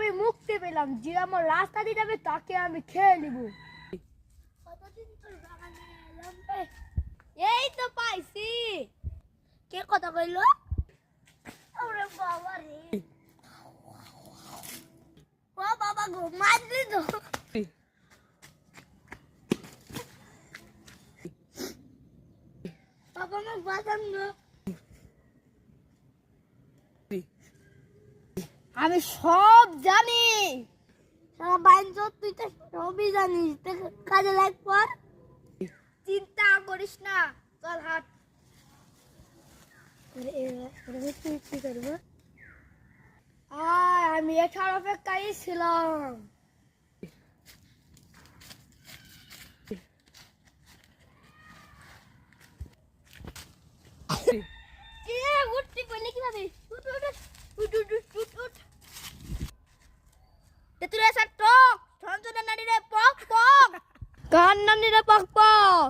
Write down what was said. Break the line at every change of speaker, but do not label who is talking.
আমি মুক্তি পেলাম, যে আমার রাস্তা দিয়ে যাবে তাকে আমি খেয়ে নিব। কতদিন তোর বাগানে এলাম রে? এই তো পাইছি। কে কথা কইলো? ওরে বাবা রে, ও বাবা গো, মারলি তো। বাবা আমার বাঁচান গো। আমি সব জানি। সারা বাইঞ্চ তুই তো সবই জানিস, কাজে লাগ পর। চিন্তা করিস না, চল হাট। কি করবো? আমি এখানে অপেক্ষায় ছিলাম। উঠতে পারলে কিভাবে? উঠ উঠ উঠ উঠ উঠ উঠ। তেতুরে সাত টক, সঞ্জনা নারীরে পক পক, কান নারীরে পক পক।